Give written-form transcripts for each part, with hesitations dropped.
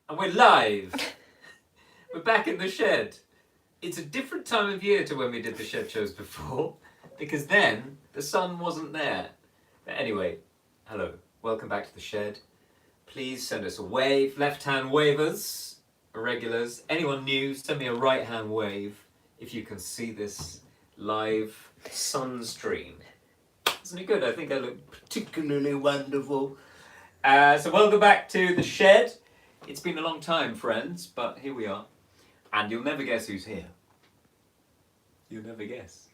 And we're live. We're back in the shed. It's a different time of year to when we did the shed shows before, because then the sun wasn't there. But anyway, hello, welcome back to the shed. Please send us a wave, left-hand wavers, irregulars. Anyone new, send me a right-hand wave if you can see this live sun stream. Isn't it good? I think I look particularly wonderful. So welcome back to the shed. It's been a long time, friends, but here we are. And you'll never guess who's here. You'll never guess.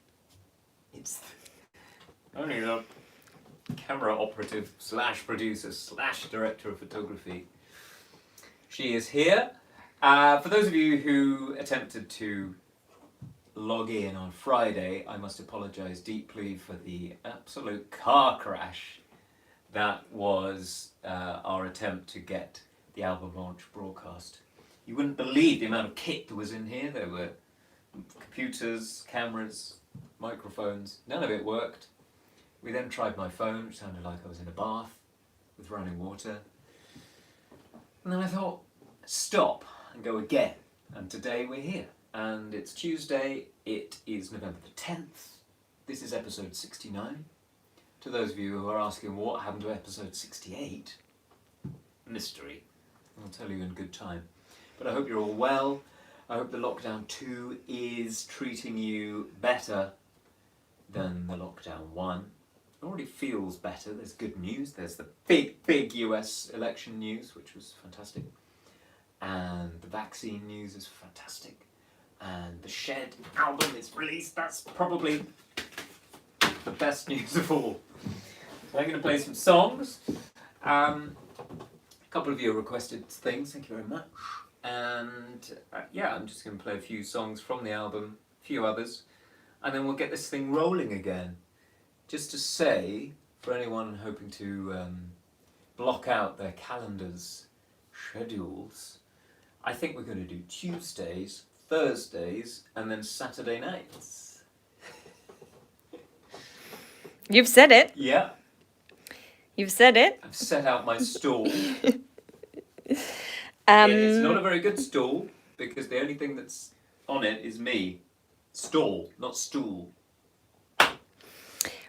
It's only the camera operative / producer / director of photography. She is here. For those of you who attempted to log in on Friday, I must apologise deeply for the absolute car crash that was our attempt to get the album launch broadcast. You wouldn't believe the amount of kit that was in here. There were computers, cameras, microphones. None of it worked. We then tried my phone, which sounded like I was in a bath with running water. And then I thought, stop and go again. And today we're here. And it's Tuesday. It is November the 10th. This is episode 69. To those of you who are asking what happened to episode 68, mystery. I'll tell you in good time. But I hope you're all well. I hope the lockdown 2 is treating you better than the lockdown 1. It already feels better. There's good news. There's the big US election news, which was fantastic. And the vaccine news is fantastic. And the Shed album is released. That's probably the best news of all. So I'm going to play some songs. A couple of you requested things, thank you very much. And yeah, I'm just going to play a few songs from the album, a few others, and then we'll get this thing rolling again. Just to say, for anyone hoping to block out their calendars, schedules, I think we're going to do Tuesdays, Thursdays, and then Saturday nights. You've said it. Yeah. You've said it. I've set out my stall. It's not a very good stall because the only thing that's on it is me. Stall, not stool.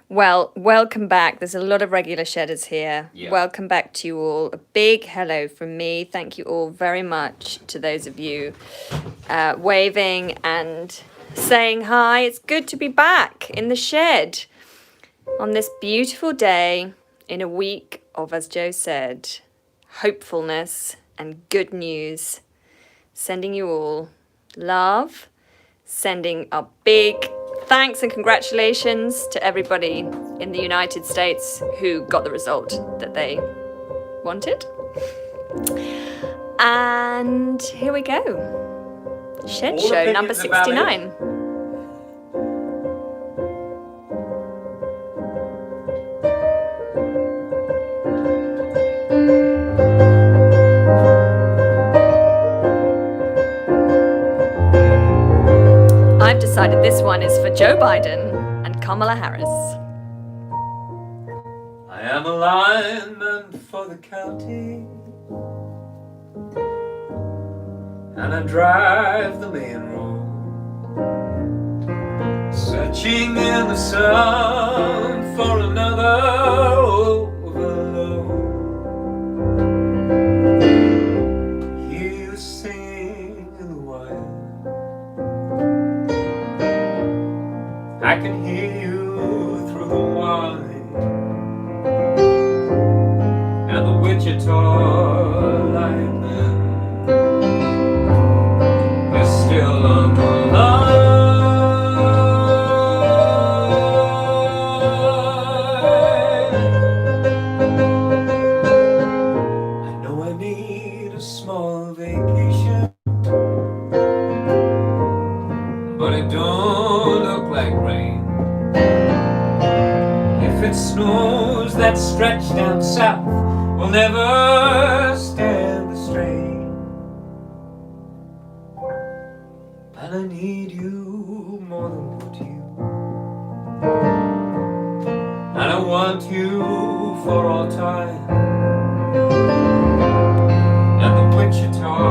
Well, welcome back. There's a lot of regular shedders here. Yeah. Welcome back to you all. A big hello from me. Thank you all very much to those of you waving and saying hi. It's good to be back in the shed on this beautiful day in a week of, as Joe said, hopefulness and good news. Sending you all love. Sending a big thanks and congratulations to everybody in the United States who got the result that they wanted. And here we go. Shed All show number opinions are valid. 69. I've decided this one is for Joe Biden and Kamala Harris. I am a lineman for the county, and I drive the main road, searching in the sun for another overload. Hear you sing in the wire, I can hear you through the wine, and the Wichita linemen is still on the line. I know I need a small vacation, but it don't look like rain. If it snows, that stretch down south will never stand the strain. And I need you more than want you, and I want you for all time. And the Wichita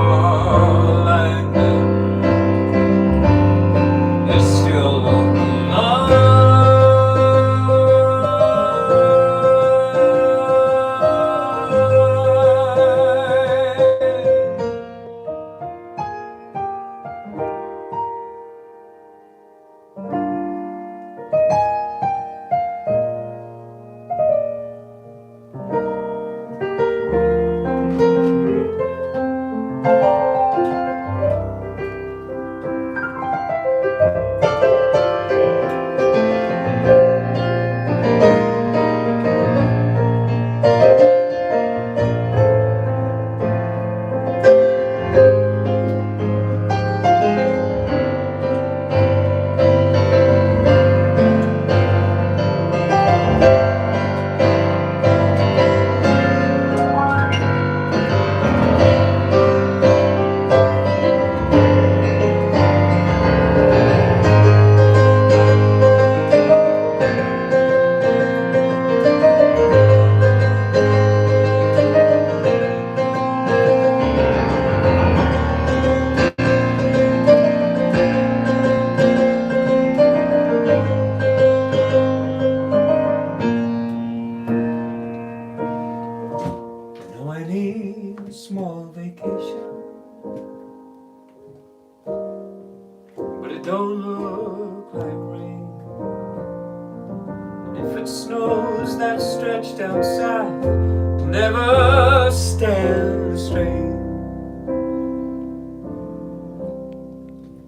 a small vacation, but it don't look like rain. And if it snows, that stretched outside will never stand the strain.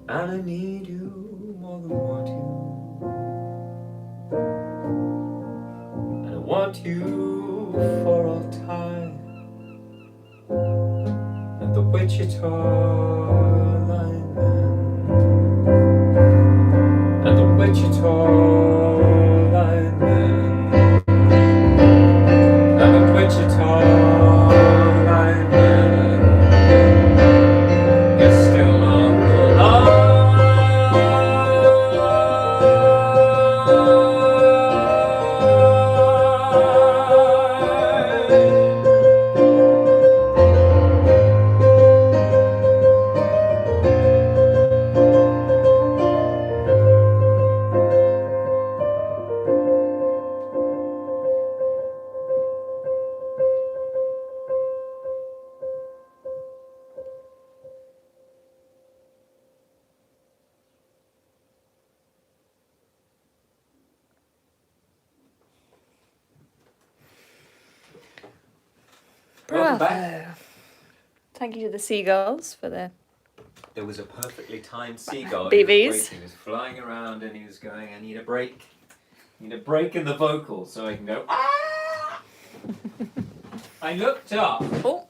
And I need you more than want you, and I want you for all time. And the Wichita lineman, and the Wichita lineman, and the Wichita lineman is still on the line. Welcome back. Bravo. Thank you to the seagulls for their There was a perfectly timed seagull. BBs. He was flying around and he was going, I need a break. I need a break in the vocal so I can go, ah! I looked up. Oh.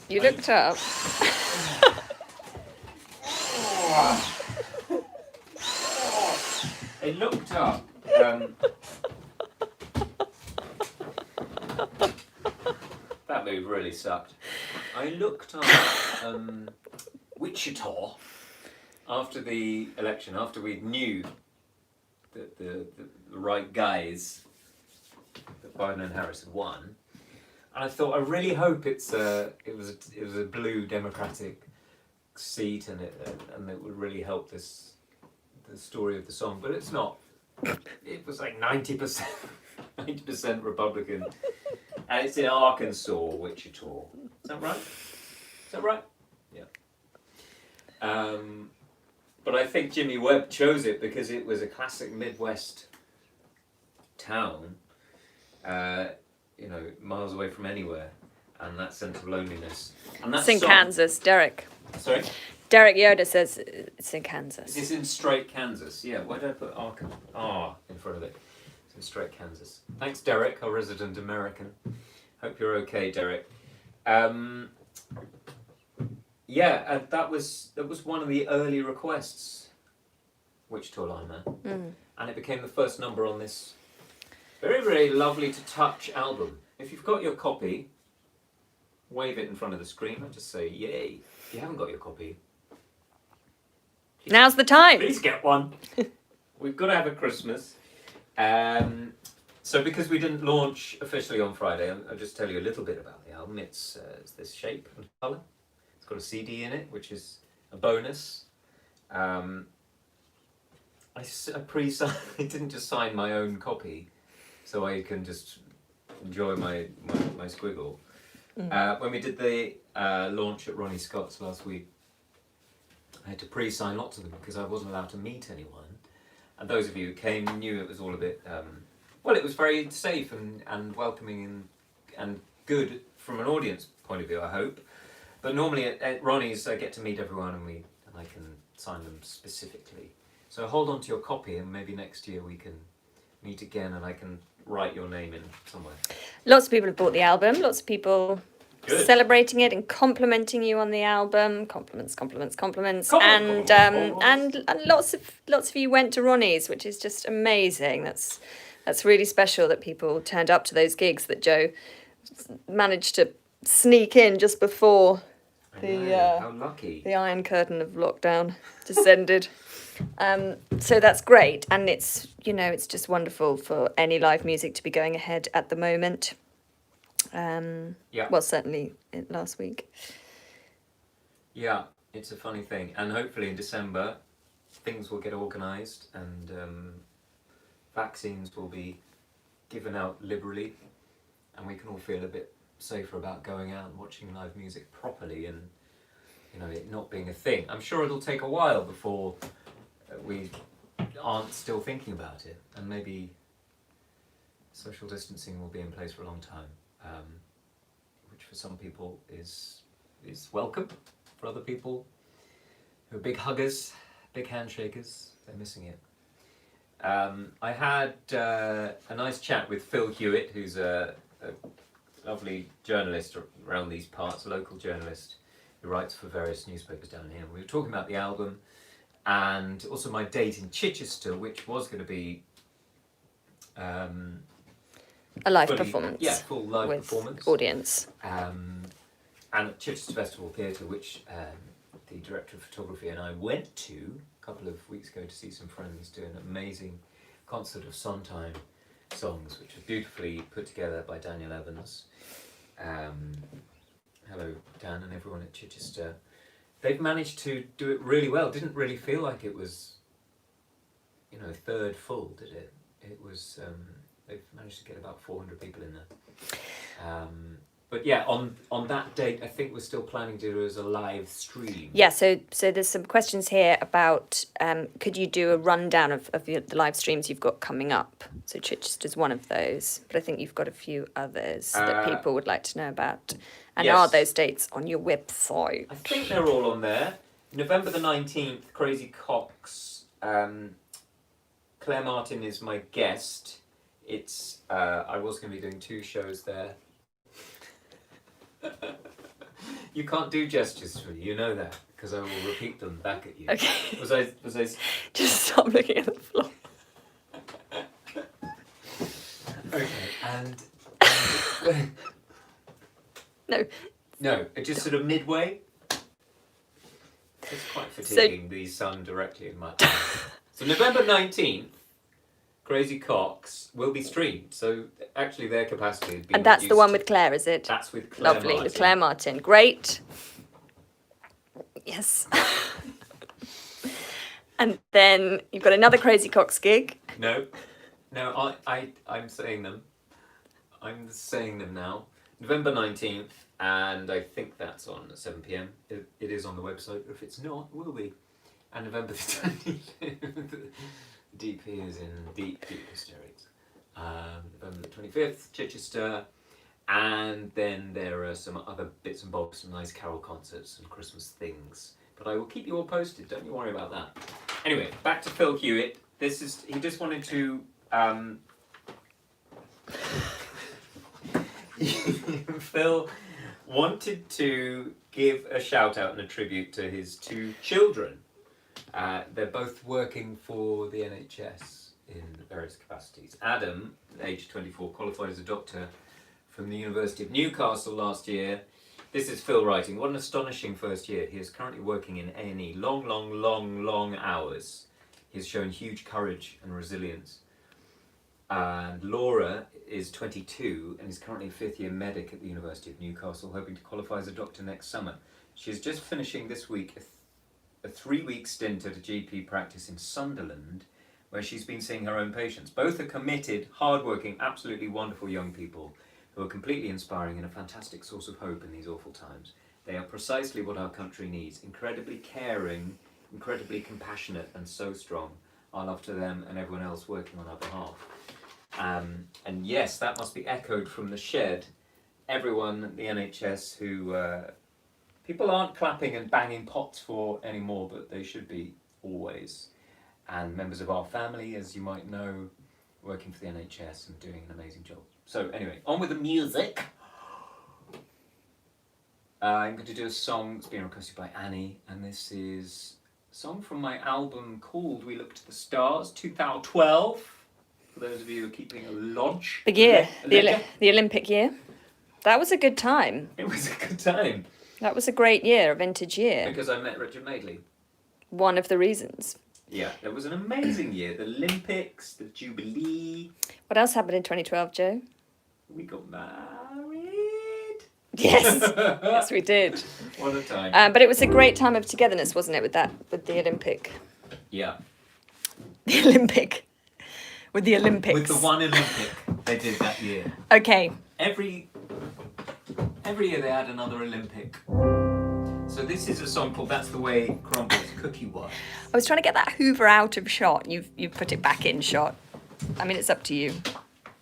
You looked up. I looked up. That move really sucked. I looked up Wichita after the election, after we knew that the right guys, that Biden and Harris had won, and I thought I really hope it was a blue Democratic seat and it would really help the story of the song, but it's not. It was like 90% Republican, and it's in Arkansas, Wichita. Is that right? Is that right? Yeah. But I think Jimmy Webb chose it because it was a classic Midwest town, miles away from anywhere, and that sense of loneliness. And It's in Kansas, Derek. Sorry? Derek Yoder says it's in Kansas. It's in straight Kansas. Yeah, why did I put R in front of it? It's in straight Kansas. Thanks, Derek, our resident American. Hope you're okay, Derek. And that was one of the early requests, Wichita Lineman, and it became the first number on this very, very lovely to touch album. If you've got your copy, wave it in front of the screen and just say yay. If you haven't got your copy, Now's the time. please get one. We've got to have a Christmas. So because we didn't launch officially on Friday, I'll just tell you a little bit about the album. It's this shape and colour. It's got a CD in it, which is a bonus. I pre-signed. I didn't just sign my own copy, so I can just enjoy my squiggle. When we did the launch at Ronnie Scott's last week, I had to pre-sign lots of them because I wasn't allowed to meet anyone. And those of you who came knew it was all a bit, it was very safe and welcoming and good from an audience point of view, I hope. But normally at Ronnie's, I get to meet everyone and I can sign them specifically. So hold on to your copy and maybe next year we can meet again and I can write your name in somewhere. Lots of people have bought the album. Lots of people Good. celebrating it and complimenting you on the album. Compliments. And lots of you went to Ronnie's, which is just amazing. That's really special that people turned up to those gigs that Joe managed to sneak in just before how lucky. the Iron Curtain of lockdown descended. So that's great, and it's just wonderful for any live music to be going ahead at the moment. Well, certainly last week. Yeah, it's a funny thing, and hopefully in December things will get organised and vaccines will be given out liberally, and we can all feel a bit safer about going out and watching live music properly, and it not being a thing. I'm sure it'll take a while before we aren't still thinking about it, and maybe social distancing will be in place for a long time, which for some people is welcome. For other people who are big huggers, big handshakers, they're missing it. I had a nice chat with Phil Hewitt, who's a lovely journalist around these parts, a local journalist who writes for various newspapers down here. We were talking about the album and also my date in Chichester, which was going to be A live fully, performance. yeah, full live with performance. Audience. And at Chichester Festival Theatre, which the director of photography and I went to a couple of weeks ago to see some friends do an amazing concert of Sondheim songs, which was beautifully put together by Daniel Evans. Hello, Dan, and everyone at Chichester. They've managed to do it really well. Didn't really feel like it was, third full, did it? It was. They've managed to get about 400 people in there. But yeah, on that date, I think we're still planning to do it as a live stream. Yeah, so there's some questions here about could you do a rundown of the live streams you've got coming up? So Chichester's one of those, but I think you've got a few others that people would like to know about. And yes. Are those dates on your website? I think they're all on there. November the 19th, Crazy Cox. Claire Martin is my guest. It's I was going to be doing 2 shows there. You can't do gestures for me, you know that, because I will repeat them back at you. Okay. Was I? Just stop looking at the floor. Okay, and no, just sort of midway. It's quite fatiguing, the sun directly in my eye. So November 19th, Crazy Cox will be streamed. So actually their capacity has been And that's the reduced one to- with Claire, is it? That's with Claire Lovely, Martin. with Claire Martin. Great. Yes. And then you've got another Crazy Cox gig. No, I'm saying them. I'm saying them now. November 19th, and I think that's on at 7 p.m. It is on the website. If it's not, it will be. And November the 20th, DP is in deep hysterics. November the 25th, Chichester. And then there are some other bits and bobs, some nice carol concerts and Christmas things. But I will keep you all posted, don't you worry about that. Anyway, back to Phil Hewitt. He just wanted to... Phil wanted to give a shout out and a tribute to his 2 children. They're both working for the NHS in various capacities. Adam, age 24, qualified as a doctor from the University of Newcastle last year. This is Phil writing. What an astonishing first year. He is currently working in A&E. Long hours. He's shown huge courage and resilience. And Laura is 22 and is currently a 5th year medic at the University of Newcastle, hoping to qualify as a doctor next summer. She is just finishing this week a 3-week stint at a GP practice in Sunderland, where she's been seeing her own patients. Both are committed, hard-working, absolutely wonderful young people who are completely inspiring and a fantastic source of hope in these awful times. They are precisely what our country needs. Incredibly caring, incredibly compassionate, and so strong. Our love to them and everyone else working on our behalf. And yes, that must be echoed from the shed. Everyone at the NHS who people aren't clapping and banging pots for anymore, but they should be always. And members of our family, as you might know, working for the NHS and doing an amazing job. So anyway, on with the music. I'm going to do a song that's been requested by Annie, and this is a song from my album called We Look to the Stars, 2012. For those of you who are keeping a lodge. Big year. ledger. The Olympic year. That was a good time. It was a good time. That was a great year, a vintage year. Because I met Richard Madeley. One of the reasons. Yeah, it was an amazing year. The Olympics, the Jubilee. What else happened in 2012, Joe? We got married. Yes, yes, we did. What a time. But it was a great time of togetherness, wasn't it? With the Olympic. Yeah. The Olympic. With the Olympics. With the one Olympic. They did that year. Okay. Every year they had another Olympic. So this is a song called "That's the Way Crumbles Cookie Was." I was trying to get that Hoover out of shot. You've put it back in shot. I mean, it's up to you,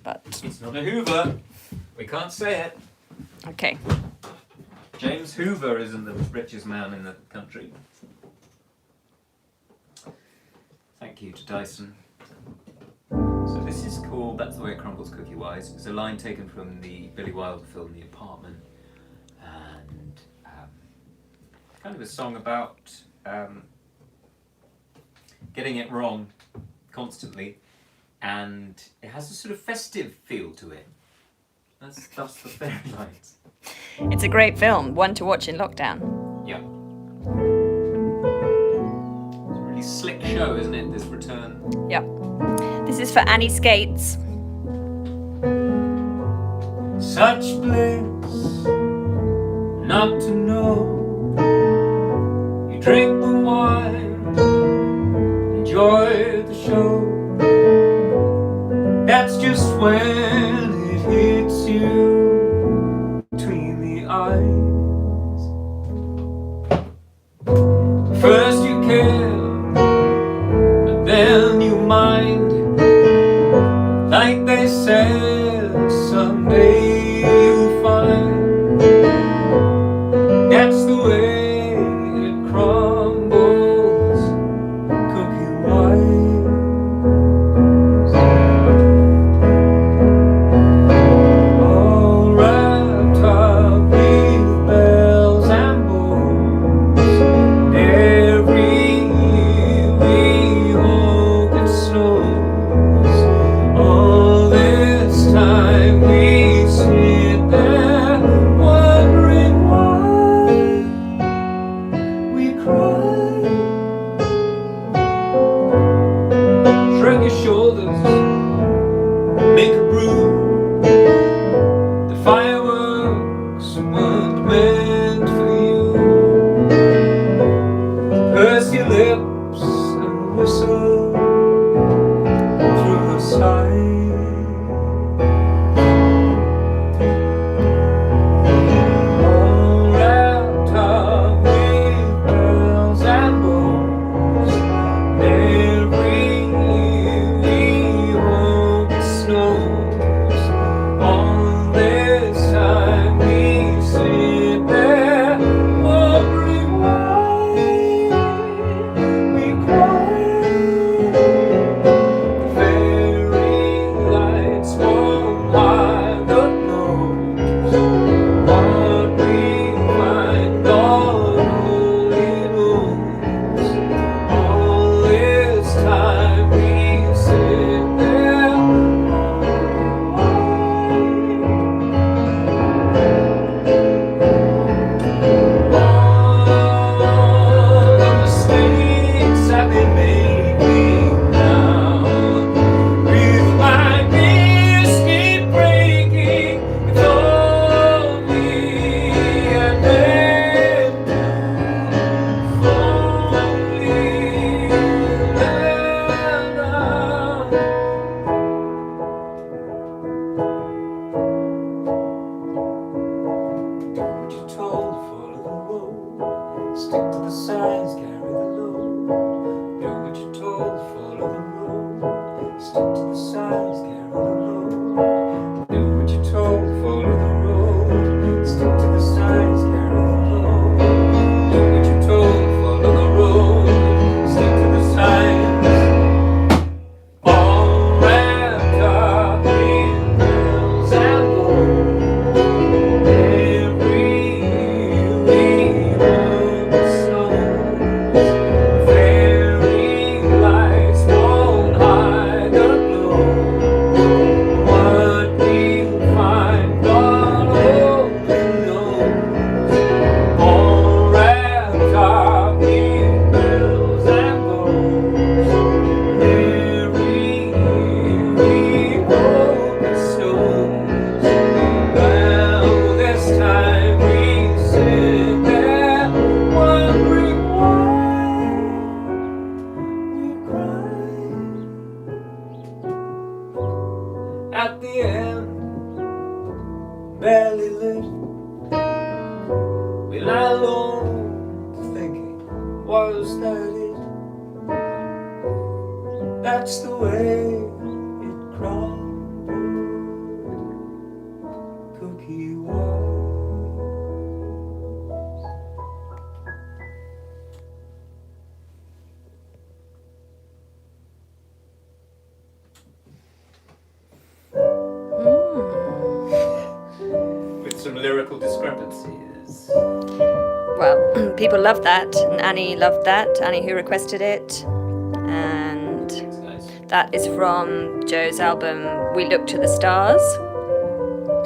but It's not a Hoover. We can't say it. okay. James Hoover isn't the richest man in the country. Thank you to Dyson. So this is called "That's the Way It Crumbles Cookie Wise." It's a line taken from the Billy Wilder film The Apartment, and kind of a song about getting it wrong constantly, and it has a sort of festive feel to it. That's the fairy lights. It's a great film, one to watch in lockdown. Yeah. It's a really slick show, isn't it? This return. Yep. This is for Annie Skates. Such bliss not to know. You drink the wine, enjoy the show. That's just when it hits you between the eyes. First you care, but then you mind. Like they said, someday you'll find. That's the way it crumbles, cookie wise. All wrapped up with bells and bows. Every year we hope it snows. All this time we sit there wondering why we cry. Shrug your shoulders, make a brew. The fireworks weren't meant for you. Purse your lips and whistle through the sky. barely lit. We lie alone thinking, was that it? That's the way it crumbled, cookie wise. With some lyrical discrepancies. Well, people loved that, and Annie loved that. Annie, who requested it. And Nice. that is from Joe's album, We Look to the Stars.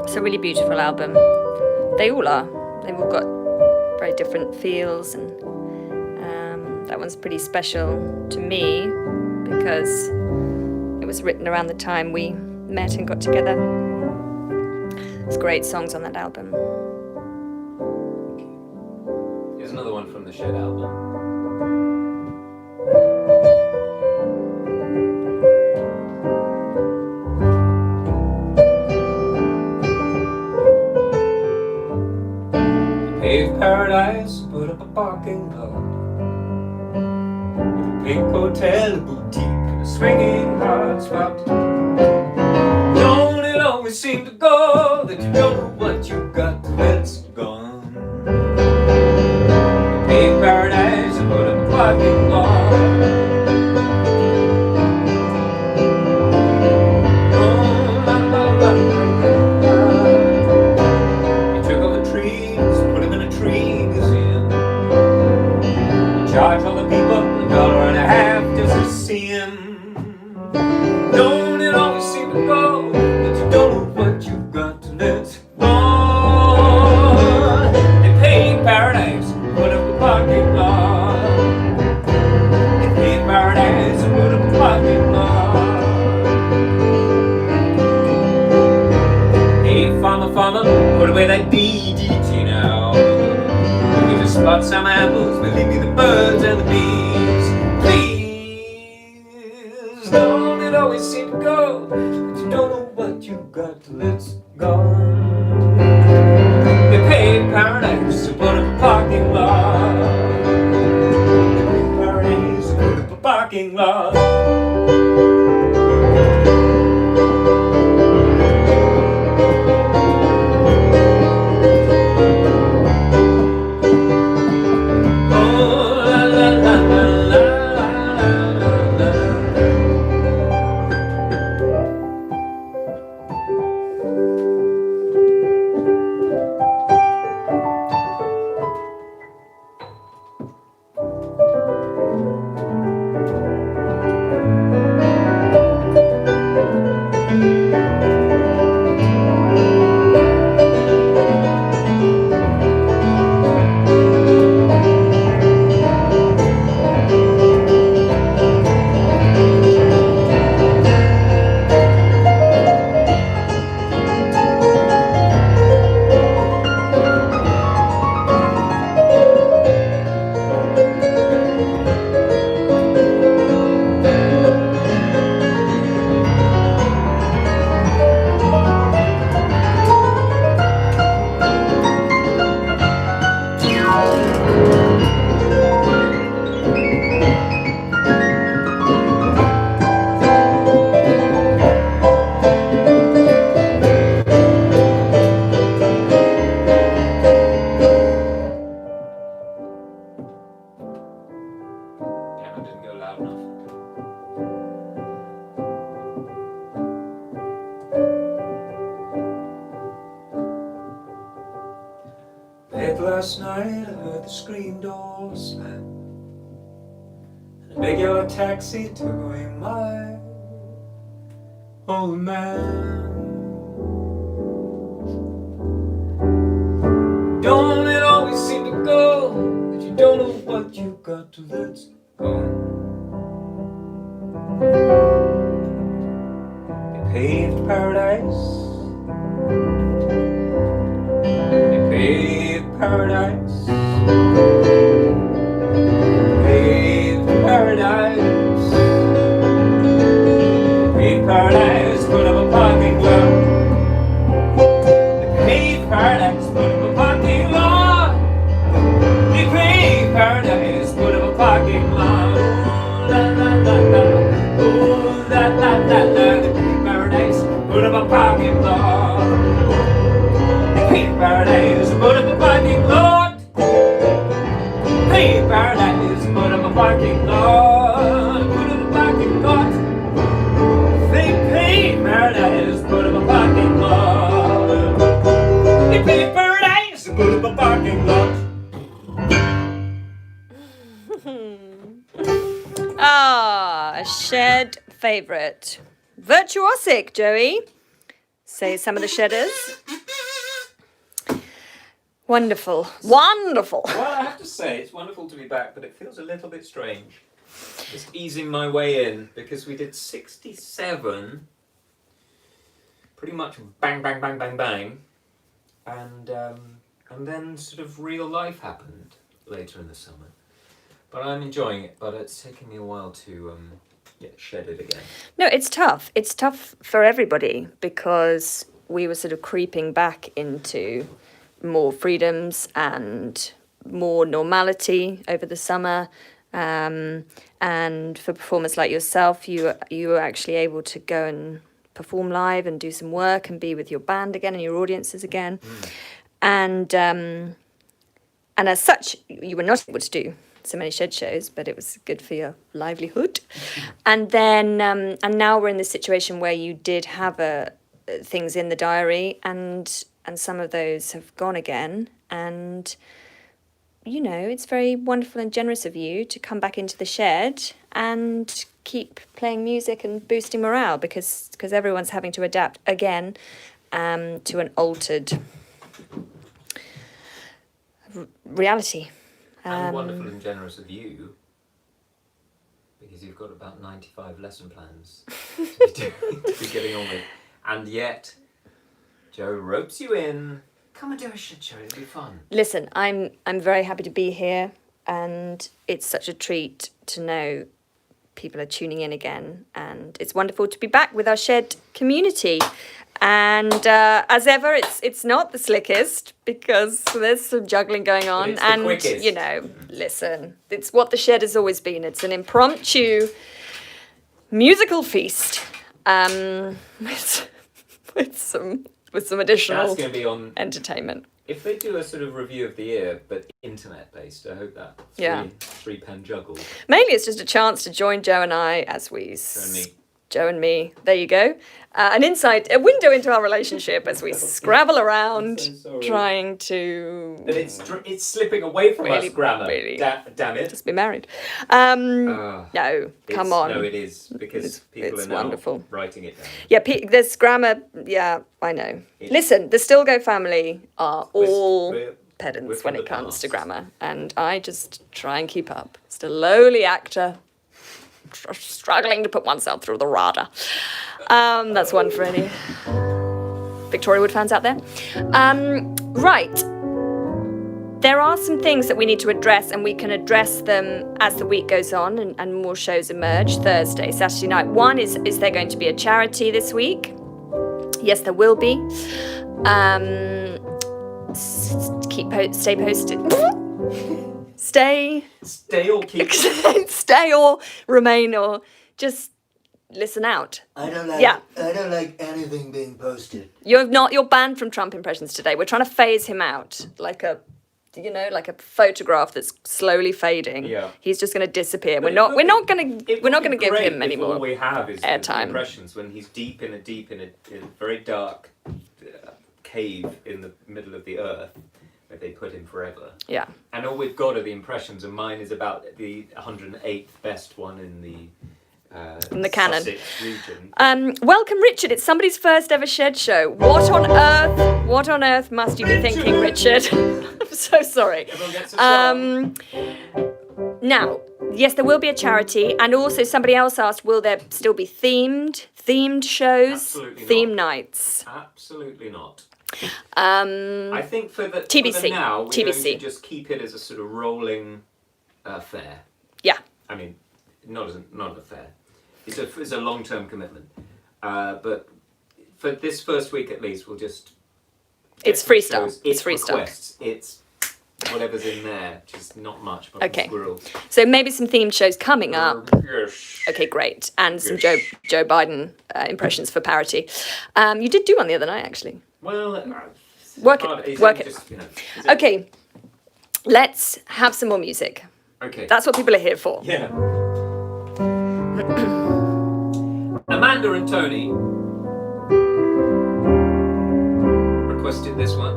It's a really beautiful album. They all are. They've all got very different feels, and that one's pretty special to me because it was written around the time we met and got together. There's great songs on that album. Here's another one from the Shed album. Paved paradise, put up a parking lot with a pink hotel, a boutique, and a swinging hot spot. Don't it always seem to go that you don't know what you got till it's gone? Paved paradise, put up a parking lot. Oh, la, la, la, la, la. You took all the trees, put them in a tree museum. You charge all the people $1.50 just to see them. Don't it always seem to go that you don't know what you've got till it's gone? They paved paradise, put up a parking lot. They paved paradise, put up a parking lot. Hey, farmer, farmer, put away that DDT now. We just spot some apples, but leave me the birds and the bees, please. Don't it always seem to go, but you don't know what you got till it's gone. They paved paradise, put up a parking lot. They paved paradise, put up a parking lot. Damn, I didn't go loud enough. Late last night, I heard the screen door slam, and a big yellow taxi took away my old man. Don't it always seem to go that you don't know what you got till it's gone? They paved paradise. They paved paradise. Paved paradise. Paved paradise. Put up a parking lot. They paved paradise, put up a parking lot. Pay paradise, put up a parking lot. Put up a parking lot. They pay paradise, put up a parking lot. They pay paradise, put up a parking lot. Ah, a shared favourite. Virtuosic, Joey. Say some of the shedders. Wonderful. Wonderful. Well, I have to say, it's wonderful to be back, but it feels a little bit strange. Just easing my way in, because we did 67, pretty much bang, bang, bang, bang, bang, and then sort of real life happened later in the summer. But I'm enjoying it, but it's taking me a while to get shedded again. No, it's tough. It's tough for everybody because we were sort of creeping back into more freedoms and more normality over the summer. And for performers like yourself, you were actually able to go and perform live and do some work and be with your band again and your audiences again. And as such, you were not able to do so many shed shows, but it was good for your livelihood. And then and now we're in this situation where you did have things in the diary, and some of those have gone again. And you know, it's very wonderful and generous of you to come back into the shed and keep playing music and boosting morale, because everyone's having to adapt again to an altered reality. And wonderful and generous of you, because you've got about 95 lesson plans to be getting on with. And yet, Joe ropes you in. Come and do a shit show, it'll be fun. Listen, I'm very happy to be here, and it's such a treat to know people are tuning in again, and it's wonderful to be back with our shed community. And as ever, it's not the slickest because there's some juggling going on. It's and the quickest. You know, listen, it's what the shed has always been. It's an impromptu musical feast with some additional That's going to be on entertainment. If they do a sort of review of the year, but internet based, I hope that three pen juggle. Mainly, it's just a chance to join Joe and I as we. Joe and me. There you go. A window into our relationship as we scrabble around, trying to. But it's slipping away from us, grammar. Really, damn it. Just be married. No, come on. No, it is because people are now wonderful. Writing it down. Yeah, there's grammar. Yeah, I know. Listen, the Stilgoe family are all pedants when it comes to grammar, and I just try and keep up. Just a lowly actor. Struggling to put oneself through the RADA. That's one for any Victoria Wood fans out there. Right. There are some things that we need to address, and we can address them as the week goes on and more shows emerge. Thursday, Saturday night. One is there going to be a charity this week? Yes, there will be. Stay posted. Stay or keep. Stay or remain or just listen out. I don't like anything being posted. You're banned from Trump impressions today. We're trying to phase him out like a photograph that's slowly fading. Yeah. He's just going to disappear. We're not going to give him any more. All we have is airtime. impressions when he's deep in a very dark cave in the middle of the earth. Where they put him forever. Yeah. And all we've got are the impressions, and mine is about the 108th best one in the canon. Sussex region. Welcome, Richard. It's somebody's first ever shed show. What on earth must you be thinking, Richard? I'm so sorry. Everyone gets a song. Now, yes, there will be a charity, and also somebody else asked, will there still be themed shows, Absolutely theme not. nights? Absolutely not. I think for the TBC. now, we're TBC. going to just keep it as a sort of rolling fair. Yeah. I mean, not a fair. It's a long-term commitment. But for this first week at least, we'll just. It's freestyle. It's freestyle. It's whatever's in there, just not much. But Okay. Squirrel. So maybe some themed shows coming up. Yes. Okay, great. And some Yes. Joe Biden impressions for parity. You did do one the other night, actually. Well, Work hard. it. It's Work only it. just, it's Okay, let's have some more music. Okay. That's what people are here for. Yeah. Amanda and Tony requested this one.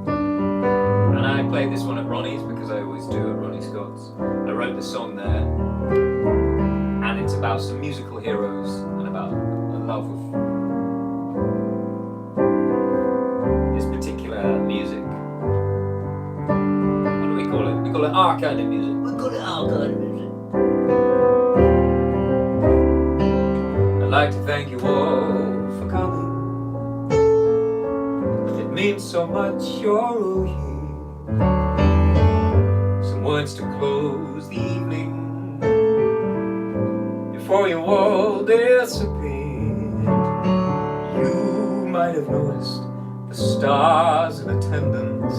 And I played this one at Ronnie's because I always do at Ronnie Scott's. I wrote the song there. And it's about some musical heroes and about a love of this particular music. What do we call it? We call it our kind of music. We call it our kind of music. I'd like to thank you all for coming. It means so much you're all here. Some words to close the evening before you all disappeared. You might have noticed the stars in attendance,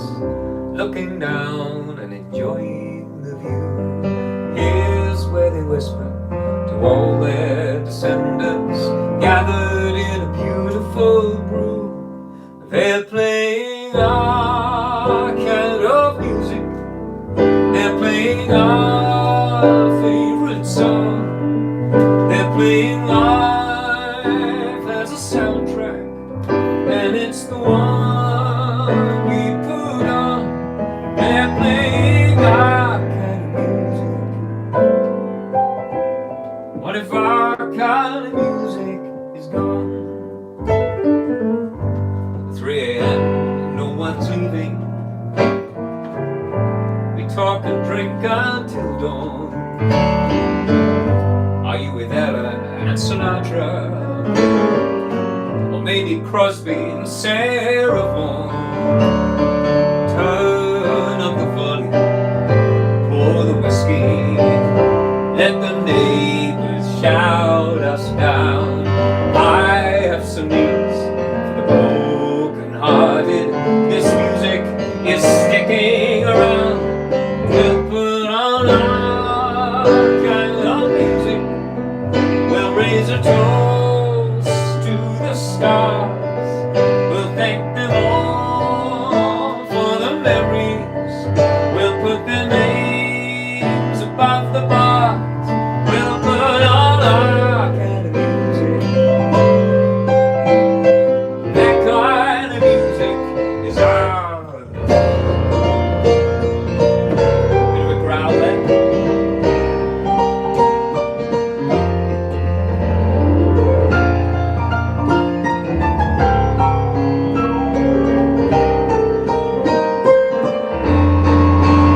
looking down and enjoying the view. Here's where they whisper to all their descendants, gathered in a beautiful brew. They're playing our kind of music. They're playing our favorite song. They're playing life as a soundtrack, and it's the one we put on. They're playing our kind of music. What if our kind of music is gone? 3 a.m. no one's leaving. We talk and drink until dawn. Are you with Ella and Sinatra? Or maybe Crosby and Sarah Vaughan? Turn up the volume, pour the whiskey, let the neighbors shout us down. I have some news for the broken-hearted. This music is sticking around. We'll put on our kind of music. We'll raise a toast to the stars. We'll thank them all for the memories. We'll put their names above the bars. We'll put on our kind of music. That kind of music is ours. Bit of a growl there.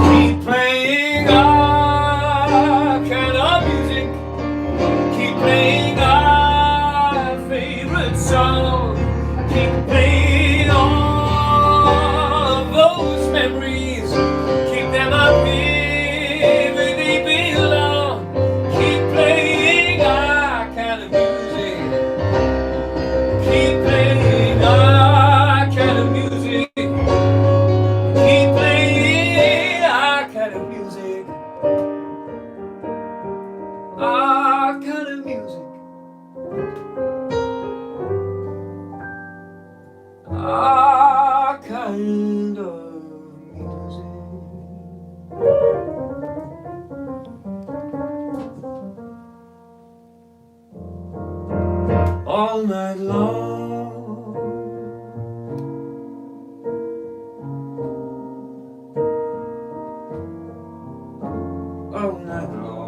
Keep playing our kind of music. Keep playing our favorite song. Keep playing all of those memories. Keep them up here where they belong. Keep playing our kind of music. Keep playing our kind of music. Keep playing our kind of music. Our kind of music. Our kind of music. All night long. All night long.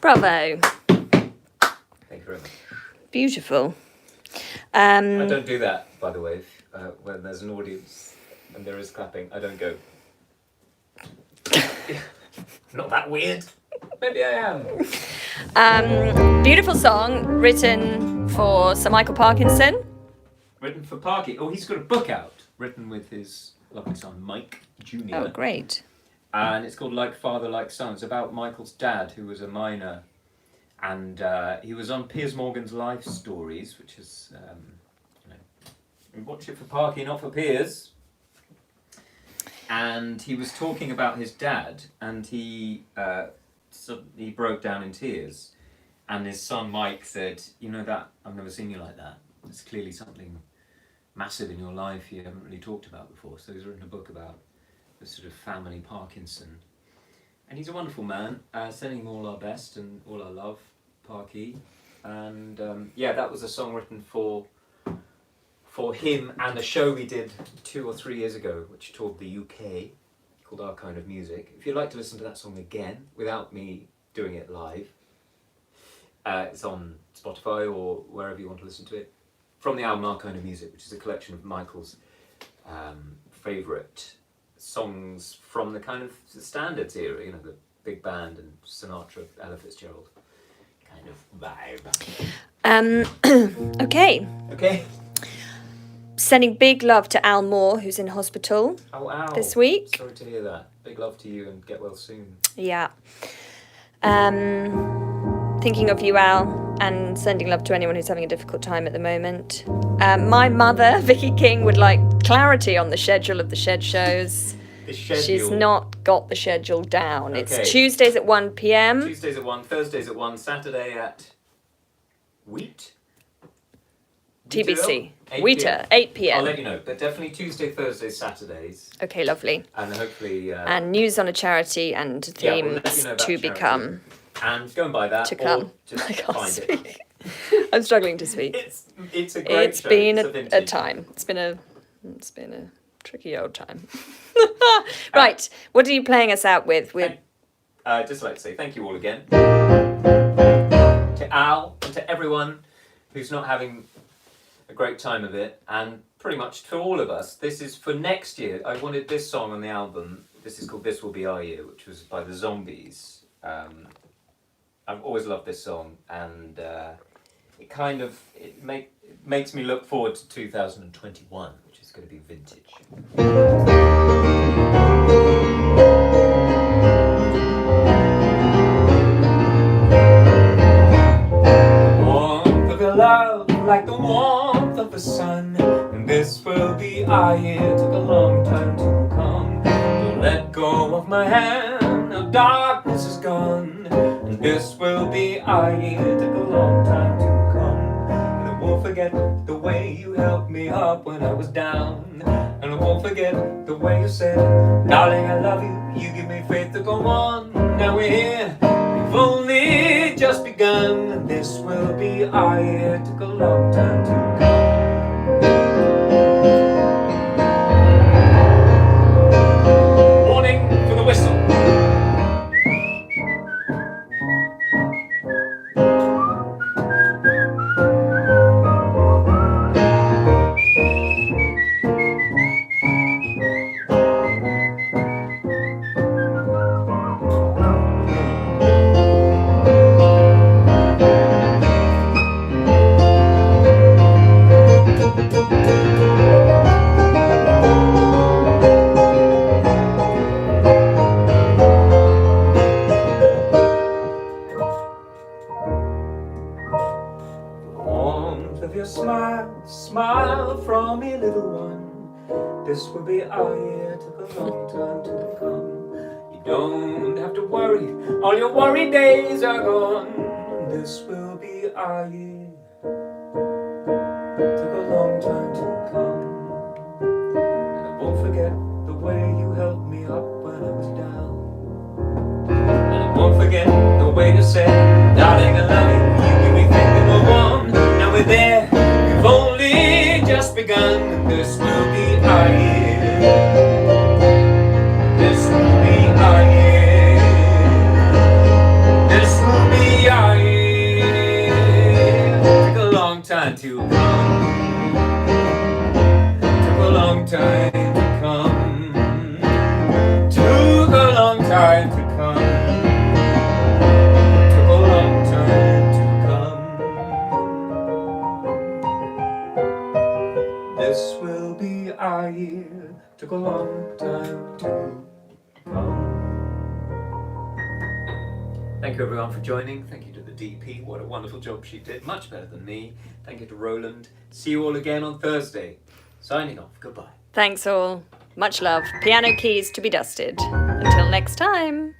Bravo. Thank you very much. Beautiful. I don't do that, by the way, when there's an audience and there is clapping. I don't go. Not that weird. Maybe I am. Beautiful song written for Sir Michael Parkinson. Written for Parky. Oh, he's got a book out. Written with his lovely son, Mike Jr. Oh, great. And it's called Like Father, Like Son. It's about Michael's dad, who was a miner. And he was on Piers Morgan's Life Stories, which is, we watch it for Parky, not for Piers. And he was talking about his dad, and he broke down in tears. And his son Mike said, "You know that, I've never seen you like that. It's clearly something massive in your life you haven't really talked about before." So he's written a book about the sort of family Parkinson. And he's a wonderful man, sending him all our best and all our love, Parky. And that was a song written for him and a show we did 2 or 3 years ago, which toured the UK, called Our Kind of Music. If you'd like to listen to that song again, without me doing it live, it's on Spotify or wherever you want to listen to it, from the album Our Kind of Music, which is a collection of Michael's favourite songs from the kind of standards era, you know, the big band and Sinatra, Ella Fitzgerald kind of vibe. Okay. Okay. Sending big love to Al Moore, who's in hospital this week. Sorry to hear that. Big love to you and get well soon. Yeah. Thinking of you, Al, and sending love to anyone who's having a difficult time at the moment. My mother, Vicky King, would like clarity on the schedule of the Shed shows. The schedule. She's not got the schedule down. Okay. It's Tuesdays at 1 p.m. Tuesdays at 1, Thursdays at 1, Saturday at Wheat? TBC. 8 Wheater, 8 p.m. I'll let you know, but definitely Tuesday, Thursdays, Saturdays. Okay, lovely. And hopefully... and news on a charity and themes we'll let you know about to charity. become. And go and buy that, To come. or just I can't find speak. it. I'm struggling to speak. It's a great show. Been It's a vintage. time. It's been a tricky old time. Right, what are you playing us out with? I'd just like to say thank you all again. To Al and to everyone who's not having a great time of it, and pretty much to all of us. This is for next year. I wanted this song on the album. This is called This Will Be Our Year, which was by the Zombies. I've always loved this song, and it makes me look forward to 2021, which is going to be vintage. Warmth of your love, like the warmth of the sun, and this will be our year. Took a long time to come. Don't let go of my hand, now darkness is gone, and this will be our year. Took a long time to come, and I won't forget the way you helped me up when I was down, and I won't forget the way you said, darling, I love you. You give me faith to go on. Now we're here. We've only just begun, and this will be our year. Took a long time to come. Warning for the whistle. Smile from me, little one. This will be our year. Took a long time to come. You don't have to worry, all your worry days are gone. This will be our year. Took a long time to come. And I won't forget the way you helped me up when I was down. And I won't forget the way you said, darling, I love you. You give me faith to go on. Now we're there. We've only just begun, and this will be our year. This will be our year. This will be our year. Took a long time to come. Took a long time to come. Took a long time to come. Took a long time to come. This will be our year. Took a long time to come. Thank you. Thank you everyone for joining. Thank you to the DP. What a wonderful job she did. Much better than me. Thank you to Roland. See you all again on Thursday. Signing off. Goodbye. Thanks all. Much love. Piano keys to be dusted. Until next time.